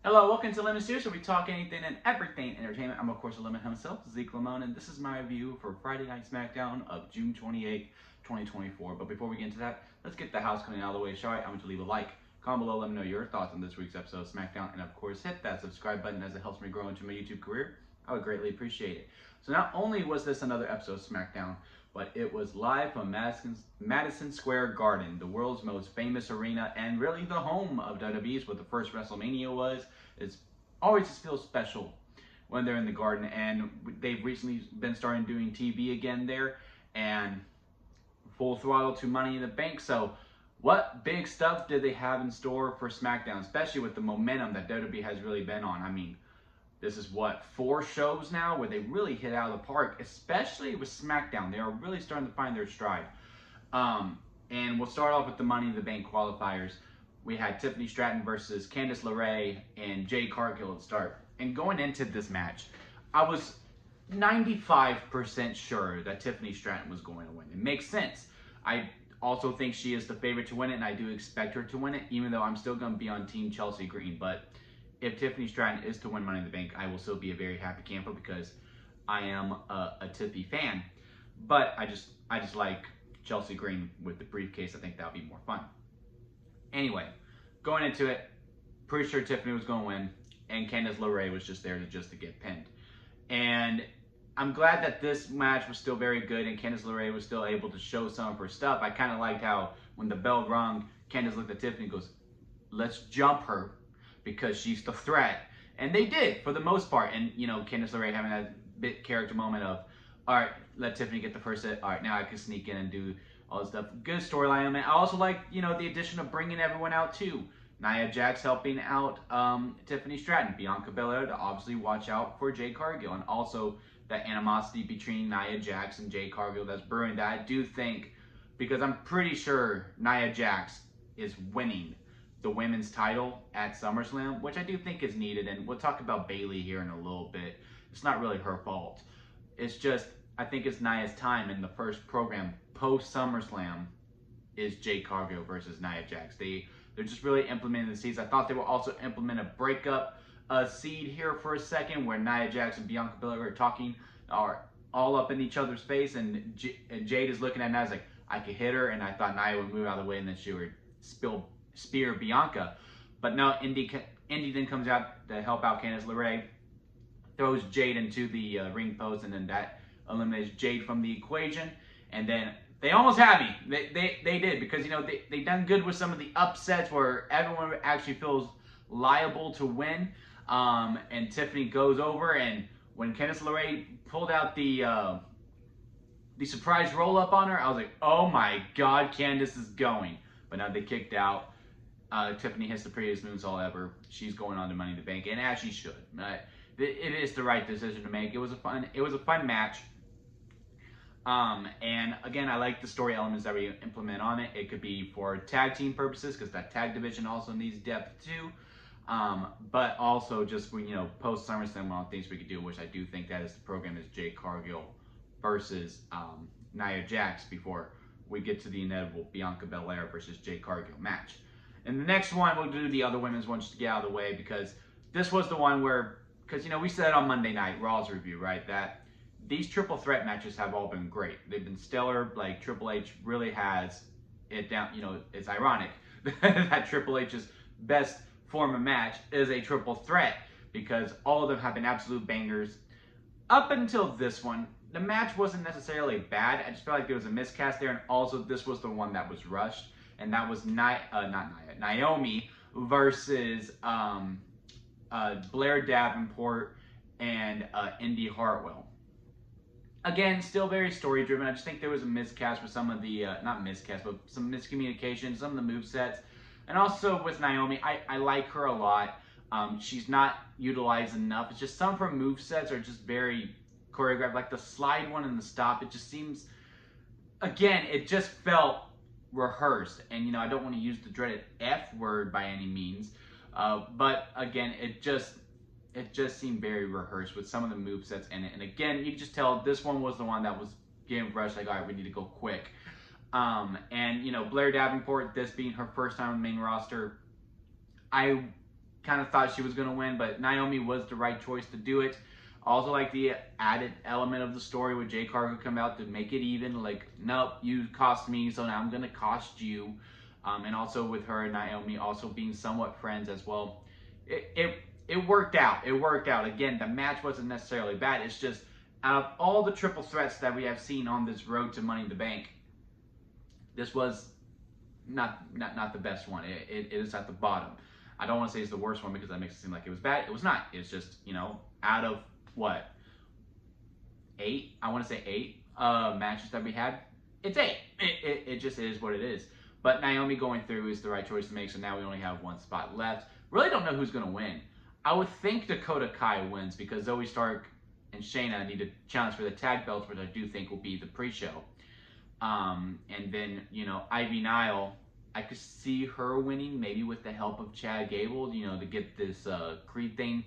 Hello, welcome to Lemon Series, where we talk anything and everything entertainment. I'm, of course, the Lemon himself, Zeke Lemon, and this is my review for Friday Night SmackDown of June 28, 2024. But before we get into that, let's get the house cleaning out of the way, shall we? I'm going to leave a like, comment below, let me know your thoughts on this week's episode of SmackDown, and of course, hit that subscribe button as it helps me grow into my YouTube career. I would greatly appreciate it. So not only was this another episode of SmackDown, but it was live from Madison Square Garden, the world's most famous arena, and really the home of WWE's, what the first WrestleMania was. It's always just feels special when they're in the Garden, and they've recently been starting doing TV again there, and full throttle to Money in the Bank. So what big stuff did they have in store for SmackDown, especially with the momentum that WWE has really been on? I mean, this is what, 4 shows now where they really hit out of the park, especially with SmackDown. They are really starting to find their stride. And we'll start off with the Money in the Bank qualifiers. We had Tiffany Stratton versus Candice LeRae and Jade Cargill at start. And going into this match, I was 95% sure that Tiffany Stratton was going to win. It makes sense. I also think she is the favorite to win it, and I do expect her to win it, even though I'm still going to be on Team Chelsea Green. But if Tiffany Stratton is to win Money in the Bank, I will still be a very happy camper because I am a Tiffy fan. But I just like Chelsea Green with the briefcase. I think that would be more fun. Anyway, going into it, pretty sure Tiffany was going to win, and Candice LeRae was just there to get pinned. And I'm glad that this match was still very good, and Candice LeRae was still able to show some of her stuff. I kind of liked how when the bell rung, Candice looked at Tiffany and goes, "Let's jump her, because she's the threat." And they did, for the most part. And, you know, Candice LeRae having that bit character moment of, all right, let Tiffany get the first hit. All right, now I can sneak in and do all this stuff. Good storyline element. I also like, you know, the addition of bringing everyone out, too. Nia Jax helping out Tiffany Stratton. Bianca Belair to obviously watch out for Jade Cargill. And also that animosity between Nia Jax and Jade Cargill that's brewing, that I do think, because I'm pretty sure Nia Jax is winning the women's title at SummerSlam, which I do think is needed, and we'll talk about Bayley here in a little bit. It's not really her fault. It's just, I think it's Nia's time, in the first program post SummerSlam is Jade Cargill versus Nia Jax. They're just really implementing the seeds. I thought they would also implement a breakup seed here for a second, where Nia Jax and Bianca Belair are talking, are all up in each other's face, and Jade is looking at Nia like, I could hit her, and I thought Nia would move out of the way, and then she would spear Bianca. But no, Indi then comes out to help out Candice LeRae, throws Jade into the ring post, and then that eliminates Jade from the equation. And then they almost had me. They did, because, you know, they done good with some of the upsets where everyone actually feels liable to win. And Tiffany goes over, and when Candice LeRae pulled out the surprise roll up on her, I was like, oh my God, Candice is going. But now they kicked out. Tiffany hits the prettiest moonsault ever. She's going on to Money in the Bank, and as she should. It is the right decision to make. It was a fun match. And again, I like the story elements that we implement on it. It could be for tag team purposes, because that tag division also needs depth too. But also just when, you know, post SummerSlam, one of the things we could do, which I do think that is the program, is Jade Cargill versus Nia Jax before we get to the inevitable Bianca Belair versus Jade Cargill match. And the next one, we'll do the other women's one just to get out of the way, because this was the one where, because, you know, we said on Monday night, Raw's review, right, that these triple threat matches have all been great. They've been stellar. Like, Triple H really has it down. You know, it's ironic that Triple H's best form of match is a triple threat, because all of them have been absolute bangers. Up until this one, the match wasn't necessarily bad. I just felt like there was a miscast there, and also this was the one that was rushed, and that was Naomi versus Blair Davenport and Indi Hartwell. Again, still very story driven. I just think there was a miscast with some of the, not miscast, but some miscommunication, some of the movesets. And also with Naomi, I like her a lot. She's not utilized enough. It's just some of her movesets are just very choreographed, like the slide one and the stop. It just seems, again, it just felt rehearsed. And, you know, I don't want to use the dreaded F word by any means. But again, it just seemed very rehearsed with some of the movesets in it. And again, you can just tell this one was the one that was getting rushed, like, all right, we need to go quick. And, you know, Blair Davenport, this being her first time on the main roster, I kind of thought she was going to win, but Naomi was the right choice to do it. Also, like the added element of the story with Jade Cargill come out to make it even. Like, nope, you cost me, so now I'm going to cost you. And also with her and Naomi also being somewhat friends as well. It worked out. It worked out. Again, the match wasn't necessarily bad. It's just, out of all the triple threats that we have seen on this road to Money in the Bank, this was not the best one. It is at the bottom. I don't want to say it's the worst one because that makes it seem like it was bad. It was not. It's just, you know, out of what? 8? I want to say 8 matches that we had. It's 8. It just is what it is. But Naomi going through is the right choice to make, so now we only have 1 spot left. Really don't know who's going to win. I would think Dakota Kai wins because Zoe Stark and Shayna need to challenge for the tag belts, which I do think will be the pre-show. And then, you know, Ivy Nile, I could see her winning, maybe with the help of Chad Gable, you know, to get this Creed thing,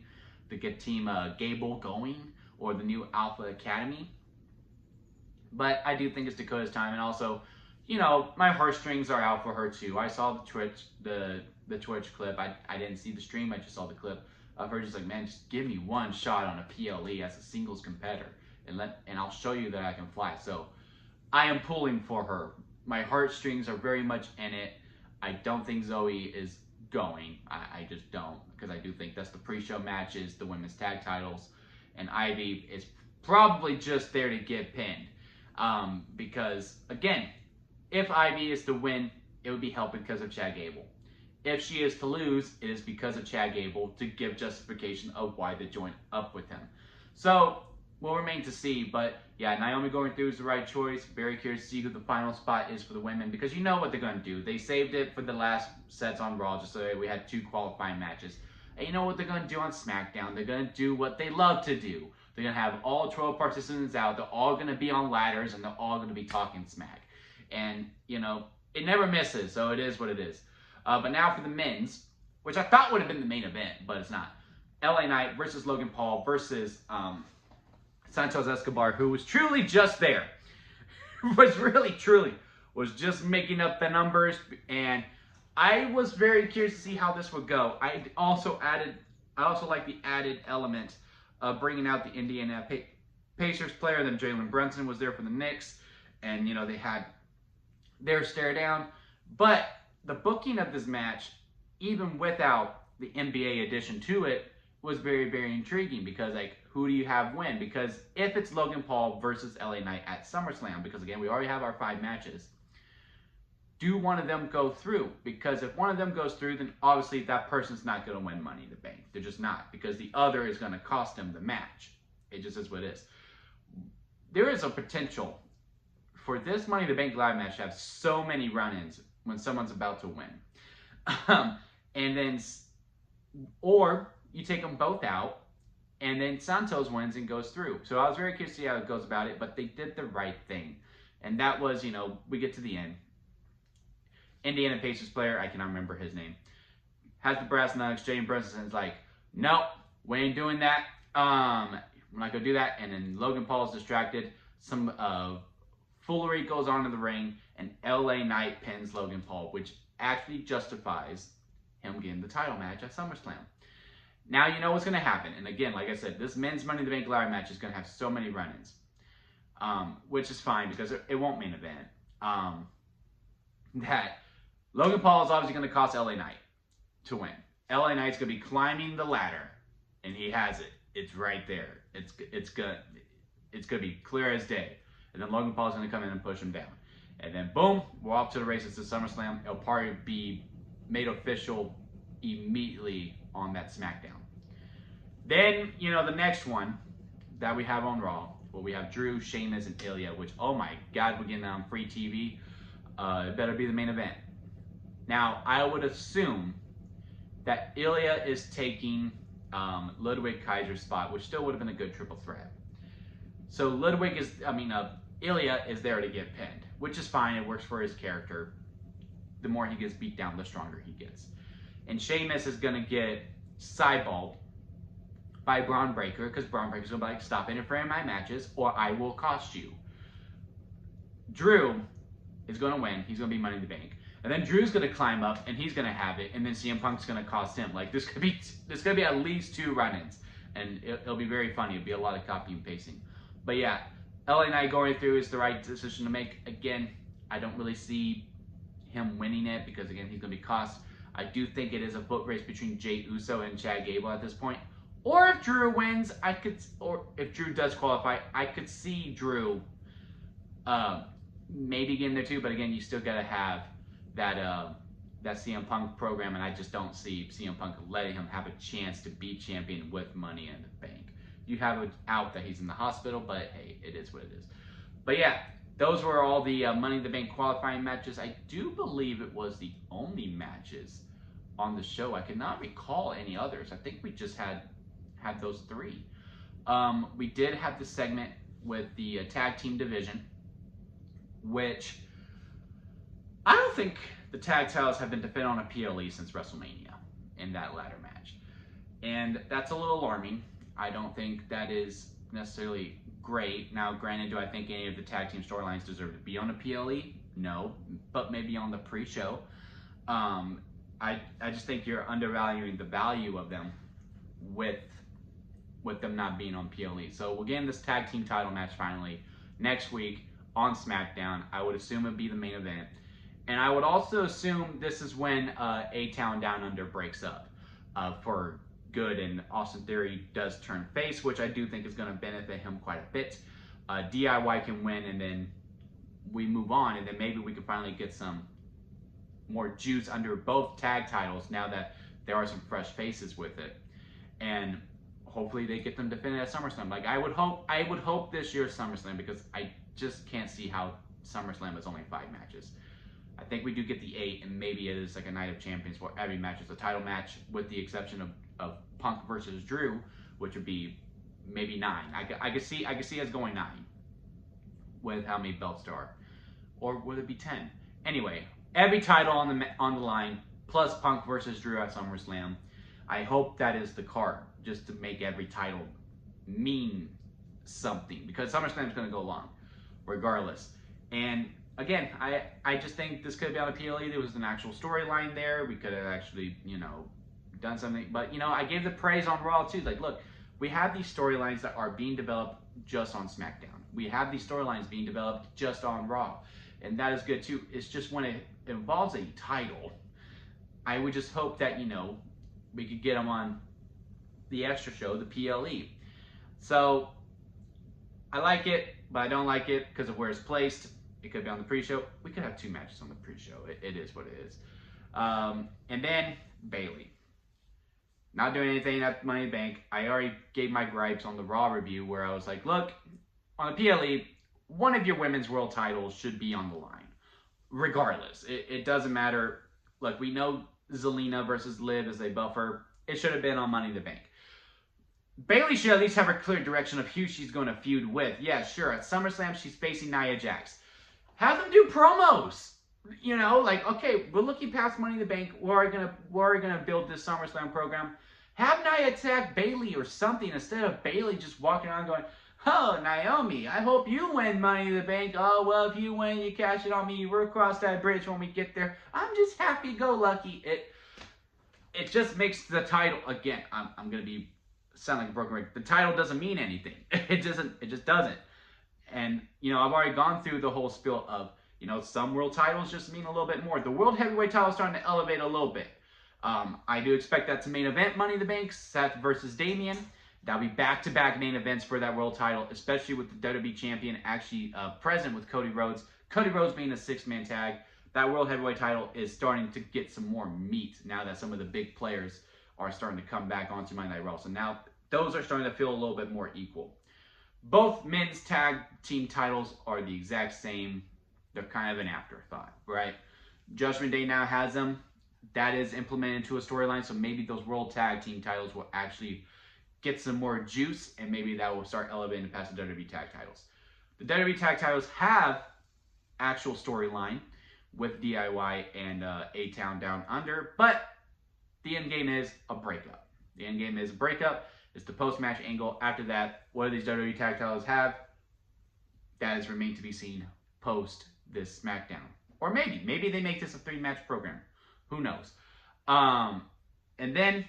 to get Team Gable going, or the new Alpha Academy. But I do think it's Dakota's time, and also, you know, my heartstrings are out for her too. I saw the Twitch clip. I didn't see the stream, I just saw the clip of her just like, man, just give me one shot on a PLE as a singles competitor, and I'll show you that I can fly. So I am pulling for her. My heartstrings are very much in it. I don't think Zoe is going. I just don't, because I do think that's the pre-show matches, the women's tag titles, and Ivy is probably just there to get pinned. Because again, if Ivy is to win, it would be helped because of Chad Gable. If she is to lose, it is because of Chad Gable to give justification of why they joined up with him. So we'll remain to see, but yeah, Naomi going through is the right choice. Very curious to see who the final spot is for the women, because you know what they're going to do. They saved it for the last sets on Raw just so that we had 2 qualifying matches. And you know what they're going to do on SmackDown? They're going to do what they love to do. They're going to have all 12 participants out. They're all going to be on ladders, and they're all going to be talking smack. And, you know, it never misses, so it is what it is. But now for the men's, which I thought would have been the main event, but it's not. LA Knight versus Logan Paul versus Santos Escobar, who was truly just there. Was really, truly, was just making up the numbers. And I was very curious to see how this would go. I also like the added element of bringing out the Indiana Pacers player. Then Jalen Brunson was there for the Knicks. And, you know, they had their stare down. But the booking of this match, even without the NBA addition to it, was very, very intriguing, because, like, who do you have win? Because if it's Logan Paul versus LA Knight at SummerSlam, because, again, we already have our 5 matches, do one of them go through? Because if one of them goes through, then obviously that person's not going to win Money in the Bank. They're just not, because the other is going to cost them the match. It just is what it is. There is a potential for this Money in the Bank live match to have so many run-ins when someone's about to win. And then, or you take them both out, and then Santos wins and goes through. So I was very curious to see how it goes about it, but they did the right thing. And that was, you know, we get to the end. Indiana Pacers player, I cannot remember his name, has the brass knucks. Jalen Brunson's like, nope, we ain't doing that. We're not going to do that. And then Logan Paul is distracted. Some foolery goes on in the ring, and LA Knight pins Logan Paul, which actually justifies him getting the title match at SummerSlam. Now you know what's going to happen. And again, like I said, this men's Money in the Bank ladder match is going to have so many run-ins, which is fine because it won't main event. That Logan Paul is obviously going to cost LA Knight to win. LA Knight's going to be climbing the ladder, and he has it. It's right there. It's going to be clear as day. And then Logan Paul's going to come in and push him down. And then boom, we're off to the races to SummerSlam. It'll probably be made official immediately on that SmackDown. Then, you know, the next one that we have on Raw, well, we have Drew, Sheamus, and Ilya, which, oh my God, we're getting on free TV. It better be the main event. Now, I would assume that Ilya is taking Ludwig Kaiser's spot, which still would have been a good triple threat. So Ilya is there to get pinned, which is fine. It works for his character. The more he gets beat down, the stronger he gets. And Sheamus is going to get sideballed by Braun Breaker, because Braun Breaker's going to be like, stop interfering in my matches, or I will cost you. Drew is going to win. He's going to be Money in the Bank. And then Drew's going to climb up, and he's going to have it, and then CM Punk's going to cost him. Like, there's going to be at least 2 run-ins, and it'll be very funny. It'll be a lot of copy and pasting. But yeah, LA Knight going through is the right decision to make. Again, I don't really see him winning it because, again, he's going to be cost. I do think it is a foot race between Jey Uso and Chad Gable at this point. Or if Drew wins, or if Drew does qualify, I could see Drew maybe getting there too. But again, you still got to have that CM Punk program, and I just don't see CM Punk letting him have a chance to be champion with Money in the Bank. You have it out that he's in the hospital, but hey, it is what it is. But yeah, those were all the Money in the Bank qualifying matches. I do believe it was the only matches on the show. I cannot recall any others. I think we just had those 3. We did have the segment with the tag team division, which I don't think the tag titles have been defended on a PLE since WrestleMania in that ladder match. And that's a little alarming. I don't think that is necessarily great. Now, granted, do I think any of the tag team storylines deserve to be on a PLE? No, but maybe on the pre-show. I just think you're undervaluing the value of them with them not being on PLE. So we'll get in this tag team title match finally next week on SmackDown. I would assume it'd be the main event. And I would also assume this is when A-Town Down Under breaks up for good, and Austin Theory does turn face, which I do think is going to benefit him quite a bit. DIY can win, and then we move on, and then maybe we can finally get some more juice under both tag titles now that there are some fresh faces with it. And hopefully they get them defended at SummerSlam. Like, I would hope this year's SummerSlam, because I just can't see how SummerSlam is only 5 matches. I think we do get the 8, and maybe it is like a Night of Champions where every match is a title match, with the exception of Punk versus Drew, which would be maybe 9. I could see us going 9 with how many belts there are, or would it be 10? Anyway, every title on the line, plus Punk versus Drew at SummerSlam. I hope that is the card, just to make every title mean something, because SummerSlam is going to go long, regardless. And again, I just think this could be on a PLE. There was an actual storyline there. We could have actually, done something. But, I gave the praise on Raw too. Like, look, we have these storylines that are being developed just on SmackDown. We have these storylines being developed just on Raw. And that is good too. It's just when it involves a title, I would just hope that, we could get them on the extra show, the PLE. So, I like it, but I don't like it because of where it's placed. It could be on the pre-show. We could have 2 matches on the pre-show. It is what it is. And then Bayley. Not doing anything at Money in the Bank. I already gave my gripes on the Raw review where I was like, look, on the PLE, one of your women's world titles should be on the line. Regardless. It doesn't matter. Look, we know Zelina versus Liv as a buffer. It should have been on Money in the Bank. Bayley should at least have a clear direction of who she's going to feud with. Yeah, sure. At SummerSlam, she's facing Nia Jax. Have them do promos. Okay, we're looking past Money in the Bank. We're gonna build this SummerSlam program. Have Nia attack Bayley or something instead of Bayley just walking around going, "Oh, Naomi, I hope you win Money in the Bank. Oh, well, if you win, you cash it on me. We'll cross that bridge when we get there. I'm just happy-go-lucky." It just makes the title, again, I'm gonna sound like a broken record. The title doesn't mean anything. It just doesn't. And, I've already gone through the whole spiel of, some world titles just mean a little bit more. The World Heavyweight title is starting to elevate a little bit. I do expect that to main event Money in the Bank, Seth versus Damian. That'll be back-to-back main events for that world title, especially with the WWE Champion actually present with Cody Rhodes. Cody Rhodes being a 6-man tag. That World Heavyweight title is starting to get some more meat now that some of the big players are starting to come back onto Monday Night Raw. So now those are starting to feel a little bit more equal. Both men's tag team titles are the exact same. They're kind of an afterthought, right? Judgment Day now has them. That is implemented into a storyline, so maybe those World Tag Team titles will actually get some more juice, and maybe that will start elevating past the WWE Tag titles. The WWE Tag titles have actual storyline with DIY and A-Town Down Under, but the end game is a breakup. The end game is a breakup. It's the post-match angle. After that, what do these WWE Tag titles have? That is remained to be seen post this SmackDown. Or maybe they make this a 3-match program. Who knows? And then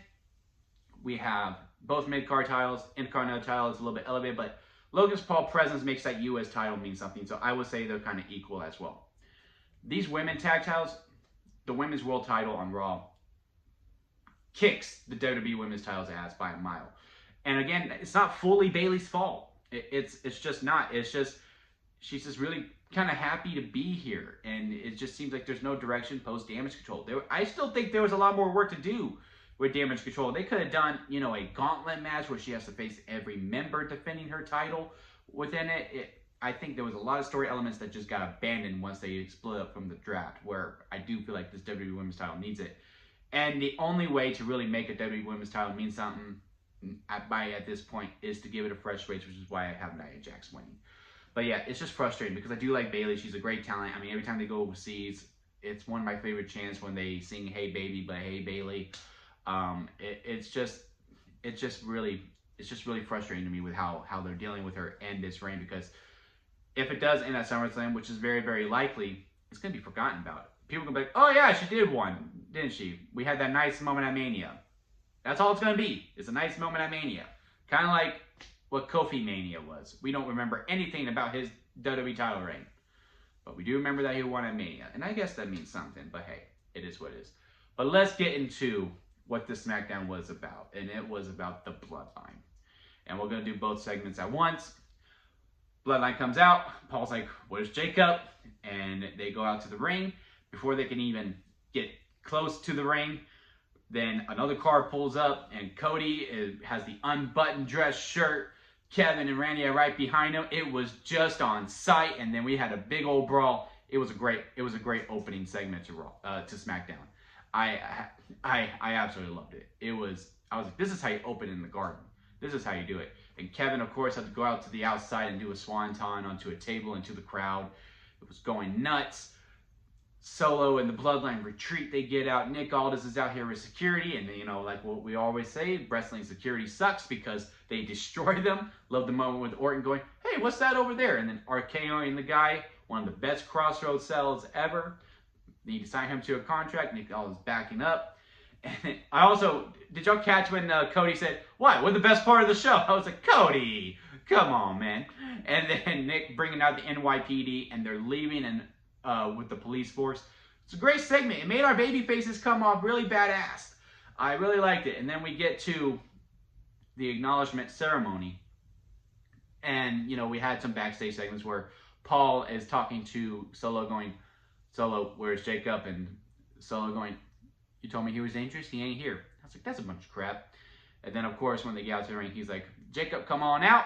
we have both mid-card titles, Intercontinental title is a little bit elevated, but Logan's Paul presence makes that U.S. title mean something. So I would say they're kind of equal as well. These women tag titles, the women's world title on Raw kicks the WWE women's title's ass by a mile. And again, it's not fully Bayley's fault. It's just not. It's just she's just really kind of happy to be here, and it just seems like there's no direction post Damage Control. I still think there was a lot more work to do with Damage Control. They could have done, a gauntlet match where she has to face every member defending her title within it. I think there was a lot of story elements that just got abandoned once they split up from the draft, where I do feel like this WWE Women's title needs it. And the only way to really make a WWE Women's title mean something at this point is to give it a fresh face, which is why I have Nia Jax winning. But yeah, it's just frustrating because I do like Bayley. She's a great talent. I mean, every time they go overseas, it's one of my favorite chants when they sing "Hey Baby," but "Hey Bayley." It's just really frustrating to me with how they're dealing with her and this reign, because if it does end at SummerSlam, which is very, very likely, it's going to be forgotten about. People are going to be like, oh yeah, she did one, didn't she? We had that nice moment at Mania. That's all it's going to be. It's a nice moment at Mania. Kind of like what Kofi Mania was. We don't remember anything about his WWE title reign. But we do remember that he won at Mania. And I guess that means something, but hey, it is what it is. But let's get into what this SmackDown was about. And it was about the Bloodline. And we're going to do both segments at once. Bloodline comes out. Paul's like, where's Jacob? And they go out to the ring. Before they can even get close to the ring, then another car pulls up, and Cody has the unbuttoned dress shirt. Kevin and Randy are right behind him. It was just on sight, and then we had a big old brawl. It was a great opening segment to SmackDown. I absolutely loved it. I was like, this is how you open in the Garden. This is how you do it. And Kevin, of course, had to go out to the outside and do a swanton onto a table into the crowd. It was going nuts. Solo and the Bloodline retreat. They get out. Nick Aldis is out here with security, and like what we always say, wrestling security sucks because they destroy them. Love the moment with Orton going, hey, what's that over there? And then RKOing the guy, one of the best crossroads sells ever. Need to sign him to a contract. Nick Aldis backing up. And I also, did y'all catch when Cody said, what? We're the best part of the show? I was like, Cody, come on, man. And then Nick bringing out the NYPD, and they're leaving and with the police force. It's a great segment. It made our baby faces come off really badass. I really liked it. And then we get to the acknowledgement ceremony. And, we had some backstage segments where Paul is talking to Solo going, Solo, where's Jacob? And Solo going, you told me he was dangerous? He ain't here. I was like, that's a bunch of crap. And then, of course, when they get out to the ring, he's like, Jacob, come on out.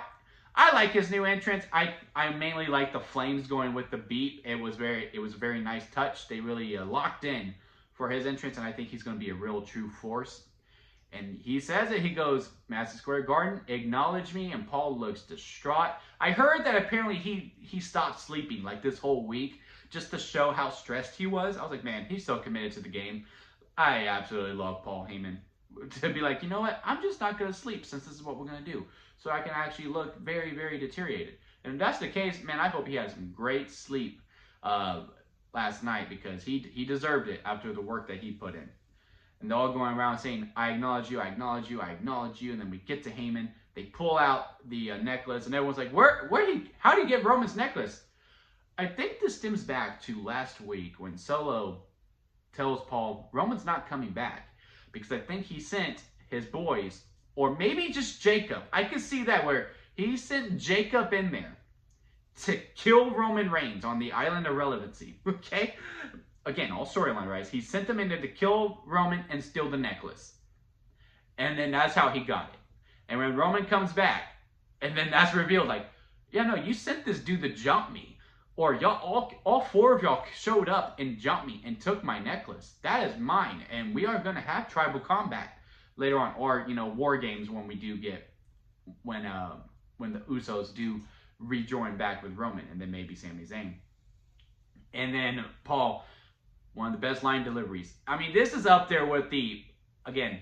I like his new entrance. I mainly like the flames going with the beat. It was a very nice touch. They really locked in for his entrance, and I think he's going to be a real true force. And he says it. He goes, Madison Square Garden, acknowledge me. And Paul looks distraught. I heard that apparently he stopped sleeping like this whole week just to show how stressed he was. I was like, man, he's so committed to the game. I absolutely love Paul Heyman. To be like, you know what? I'm just not going to sleep since this is what we're going to do. So I can actually look very, very deteriorated. And if that's the case, man, I hope he had some great sleep last night, because he deserved it after the work that he put in. And they're all going around saying, I acknowledge you, I acknowledge you, I acknowledge you. And then we get to Heyman. They pull out the necklace, and everyone's like, how do you get Roman's necklace? I think this stems back to last week when Solo tells Paul, Roman's not coming back. Because I think he sent his boys, or maybe just Jacob. I could see that where he sent Jacob in there to kill Roman Reigns on the Island of Relevancy. Okay? Again, all storyline, right? He sent them in there to kill Roman and steal the necklace. And then that's how he got it. And when Roman comes back, and then that's revealed, like, yeah, no, you sent this dude to jump me. Or y'all, all 4 of y'all showed up and jumped me and took my necklace. That is mine. And we are going to have tribal combat later on, or war games when we do get when the Usos do rejoin back with Roman, and then maybe Sami Zayn. And then Paul, one of the best line deliveries. I mean, this is up there with again,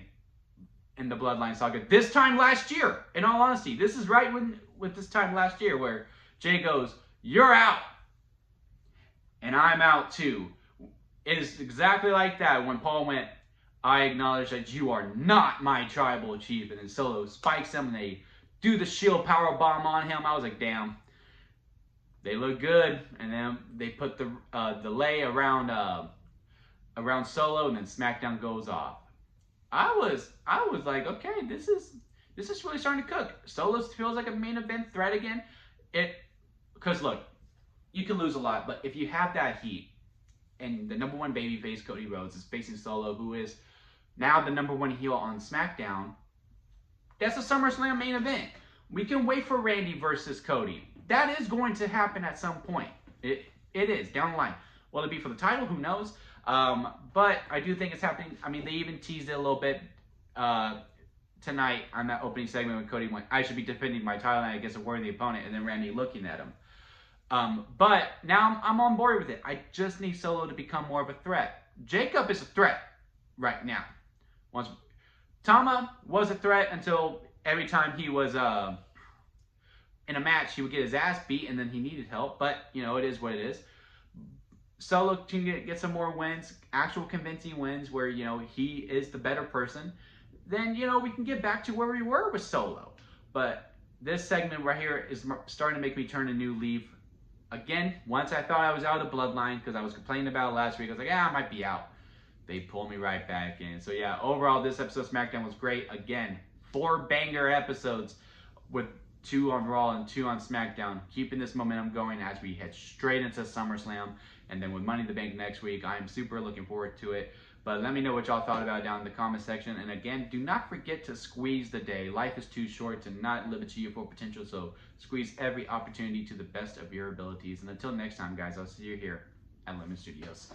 in the Bloodline saga. This time last year, in all honesty, this is right with this time last year where Jay goes, "You're out." and I'm out too. It is exactly like that when Paul went, I acknowledge that you are not my tribal chief. And then Solo spikes him and they do the shield power bomb on him. I was like, damn. They look good. And then they put the delay around Solo, and then SmackDown goes off. I was like, okay, this is really starting to cook. Solo feels like a main event threat again. Because look, you can lose a lot, but if you have that heat, and the #1 babyface Cody Rhodes is facing Solo, who is now the #1 heel on SmackDown, that's a SummerSlam main event. We can wait for Randy versus Cody. That is going to happen at some point. It is, down the line. Will it be for the title? Who knows? But I do think it's happening. I mean, they even teased it a little bit tonight on that opening segment when Cody went, I should be defending my title against a worthy opponent, and then Randy looking at him. But now I'm on board with it. I just need Solo to become more of a threat. Jacob is a threat right now. Tama was a threat until every time he was in a match, he would get his ass beat and then he needed help. But, you know, it is what it is. Solo can get some more wins, actual convincing wins where, you know, he is the better person. Then, you know, we can get back to where we were with Solo. But this segment right here is starting to make me turn a new leaf. Again, once I thought I was out of the Bloodline because I was complaining about it last week. I was like, I might be out. They pulled me right back in. So yeah, overall, this episode of SmackDown was great. Again, 4 banger episodes with 2 on Raw and 2 on SmackDown. Keeping this momentum going as we head straight into SummerSlam. And then with Money in the Bank next week, I'm super looking forward to it. But let me know what y'all thought about it down in the comment section. And again, do not forget to squeeze the day. Life is too short to not live it to your full potential. So squeeze every opportunity to the best of your abilities. And until next time, guys, I'll see you here at Lemon Studios.